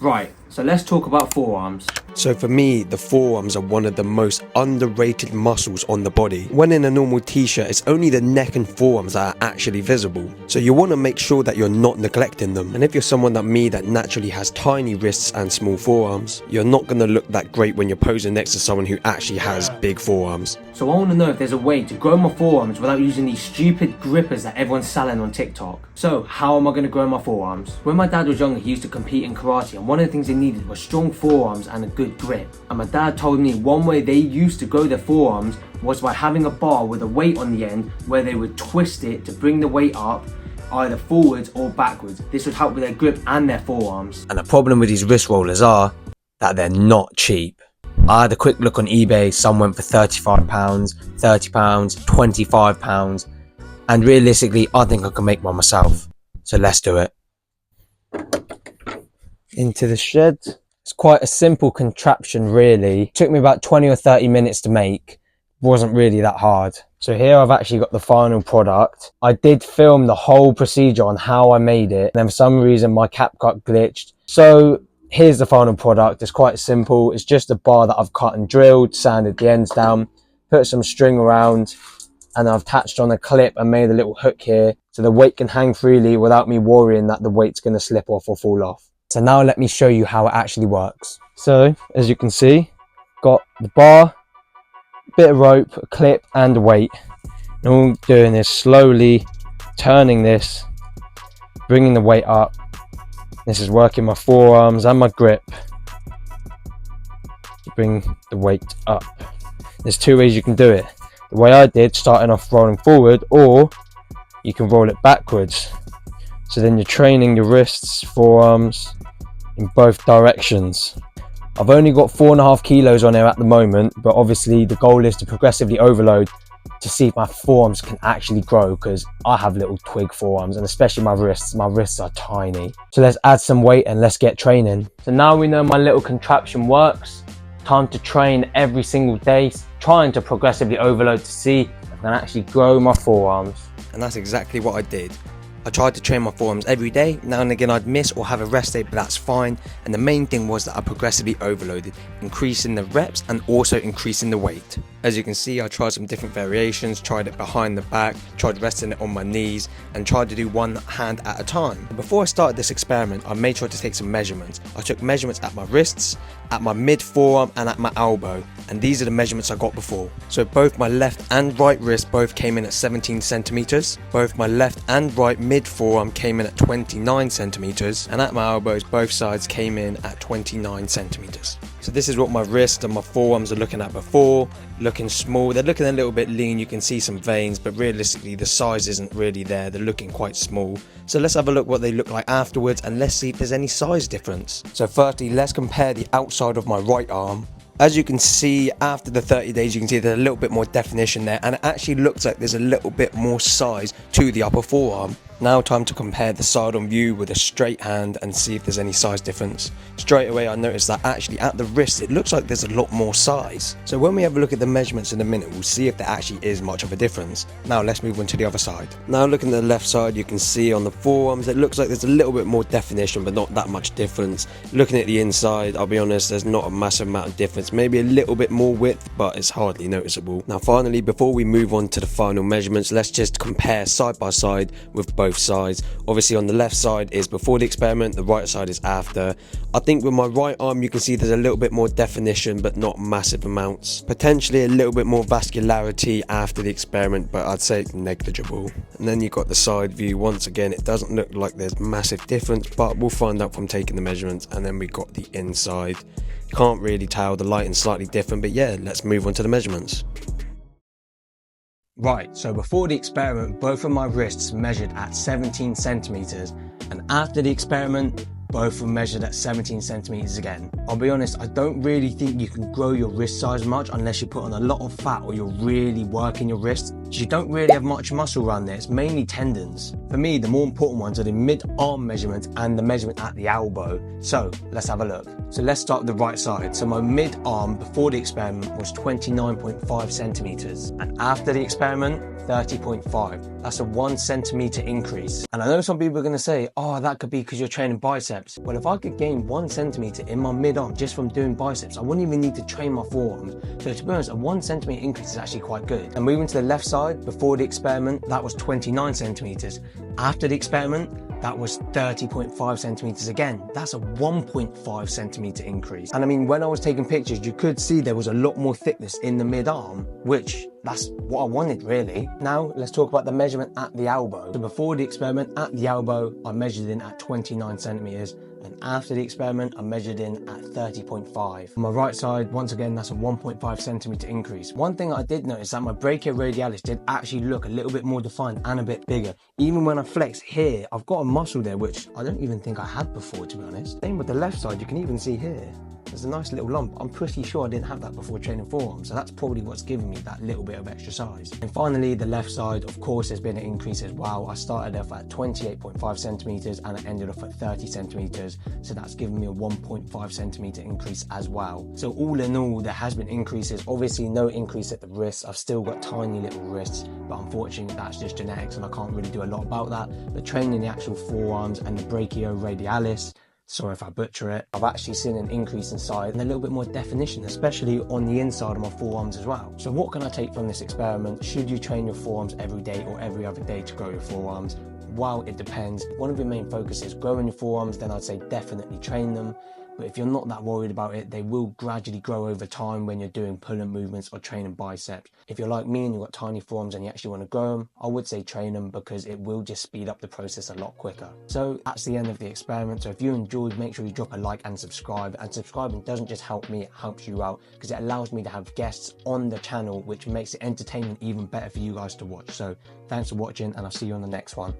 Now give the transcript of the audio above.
Right, so let's talk about forearms. So for me, the forearms are one of the most underrated muscles on the body. When in a normal t-shirt, it's only the neck and forearms that are actually visible. So you want to make sure that you're not neglecting them. And if you're someone like me that naturally has tiny wrists and small forearms, you're not going to look that great when you're posing next to someone who actually has big forearms. So I want to know if there's a way to grow my forearms without using these stupid grippers that everyone's selling on TikTok. So how am I going to grow my forearms? When my dad was younger, he used to compete in karate, and one of the things he needed was strong forearms and a good grip. And my dad told me one way they used to grow their forearms was by having a bar with a weight on the end where they would twist it to bring the weight up either forwards or backwards. This would help with their grip and their forearms. And the problem with these wrist rollers are that they're not cheap. I had a quick look on eBay, some went for £35, £30, £25, and realistically I think I can make one myself. So let's do it. Into the shed. It's quite a simple contraption really. It took me about 20 or 30 minutes to make. Wasn't really that hard. So here I've actually got the final product. I did film the whole procedure on how I made it, and then for some reason my CapCut glitched. So here's the final product. It's quite simple. It's just a bar that I've cut and drilled, sanded the ends down, put some string around, and I've attached on a clip and made a little hook here so the weight can hang freely without me worrying that the weight's going to slip off or fall off. So now let me show you how it actually works. So as you can see, got the bar, bit of rope, a clip and a weight. And all I'm doing is slowly turning this, bringing the weight up. This is working my forearms and my grip to bring the weight up. There's two ways you can do it. The way I did, starting off rolling forward, or you can roll it backwards. So then you're training your wrists, forearms in both directions. I've only got 4.5 kilos on here at the moment, but obviously the goal is to progressively overload to see if my forearms can actually grow, because I have little twig forearms, and especially my wrists are tiny. So let's add some weight and let's get training. So now we know my little contraption works. Time to train every single day, trying to progressively overload to see if I can actually grow my forearms. And that's exactly what I did. I tried to train my forearms every day. Now and again I'd miss or have a rest day, but that's fine. And the main thing was that I progressively overloaded, increasing the reps and also increasing the weight. As you can see, I tried some different variations, tried it behind the back, tried resting it on my knees, and tried to do one hand at a time. Before I started this experiment, I made sure to take some measurements. I took measurements at my wrists, at my mid forearm and at my elbow, and these are the measurements I got before. So both my left and right wrist both came in at 17 centimeters. Both my left and right mid forearm came in at 29 centimeters, and at my elbows both sides came in at 29 centimeters. So this is what my wrist and my forearms are looking at before. Looking small, they're looking a little bit lean, you can see some veins, but realistically the size isn't really there, they're looking quite small. So let's have a look what they look like afterwards, and let's see if there's any size difference. So firstly, let's compare the outside of my right arm. As you can see, after the 30 days, you can see there's a little bit more definition there, and it actually looks like there's a little bit more size to the upper forearm. Now time to compare the side on view with a straight hand and see if there's any size difference. Straight away I noticed that actually at the wrist it looks like there's a lot more size. So when we have a look at the measurements in a minute, we'll see if there actually is much of a difference. Now let's move on to the other side. Now looking at the left side, you can see on the forearms it looks like there's a little bit more definition but not that much difference. Looking at the inside, I'll be honest, there's not a massive amount of difference. Maybe a little bit more width, but it's hardly noticeable. Now finally, before we move on to the final measurements, let's just compare side by side with both sides. Obviously on the left side is before the experiment, the right side is after. I think with my right arm you can see there's a little bit more definition but not massive amounts. Potentially a little bit more vascularity after the experiment, but I'd say it's negligible. And then you've got the side view. Once again, it doesn't look like there's massive difference, but we'll find out from taking the measurements. And then we got the inside. Can't really tell, the lighting's slightly different, but yeah, let's move on to the measurements. Right, so before the experiment, both of my wrists measured at 17 centimeters, and after the experiment, both were measured at 17 centimeters again. I'll be honest, I don't really think you can grow your wrist size much unless you put on a lot of fat or you're really working your wrist. You don't really have much muscle around there, it's mainly tendons. For me, the more important ones are the mid-arm measurement and the measurement at the elbow. So let's have a look. So let's start with the right side. So my mid-arm before the experiment was 29.5 centimeters, and after the experiment, 30.5. That's a 1 centimeter increase. And I know some people are going to say, oh, that could be because you're training biceps. biceps. Well, if I could gain 1 centimeter in my mid-arm just from doing biceps, I wouldn't even need to train my forearms. So to be honest, a 1 centimeter increase is actually quite good. And moving to the left side, before the experiment, that was 29 centimeters. After the experiment, that was 30.5 centimeters again. That's a 1.5 centimeter increase. And I mean, when I was taking pictures, you could see there was a lot more thickness in the mid-arm, which that's what I wanted really. Now let's talk about the measurement at the elbow. So before the experiment at the elbow, I measured in at 29 centimeters. And after the experiment, I measured in at 30.5. On my right side, once again, that's a 1.5 centimeter increase. One thing I did notice that my brachioradialis did actually look a little bit more defined and a bit bigger. Even when I flex here, I've got a muscle there, which I don't even think I had before, to be honest. Same with the left side, you can even see here. There's a nice little lump. I'm pretty sure I didn't have that before training forearms, so that's probably what's giving me that little bit of extra size. And finally, the left side, of course, there's been an increase as well. I started off at 28.5 centimeters and I ended off at 30 centimeters, so that's given me a 1.5 centimeter increase as well. So all in all, there has been increases. Obviously, no increase at the wrists. I've still got tiny little wrists, but unfortunately, that's just genetics and I can't really do a lot about that. But training the actual forearms and the brachioradialis, sorry if I butcher it, I've actually seen an increase in size and a little bit more definition, especially on the inside of my forearms as well. So what can I take from this experiment? Should you train your forearms every day or every other day to grow your forearms? Well, it depends. One of your main focus is growing your forearms, then I'd say definitely train them. But if you're not that worried about it, they will gradually grow over time when you're doing pull-in movements or training biceps. If you're like me and you've got tiny forearms and you actually want to grow them, I would say train them because it will just speed up the process a lot quicker. So that's the end of the experiment. So if you enjoyed, make sure you drop a like and subscribe. And subscribing doesn't just help me, it helps you out because it allows me to have guests on the channel, which makes the entertainment even better for you guys to watch. So thanks for watching and I'll see you on the next one.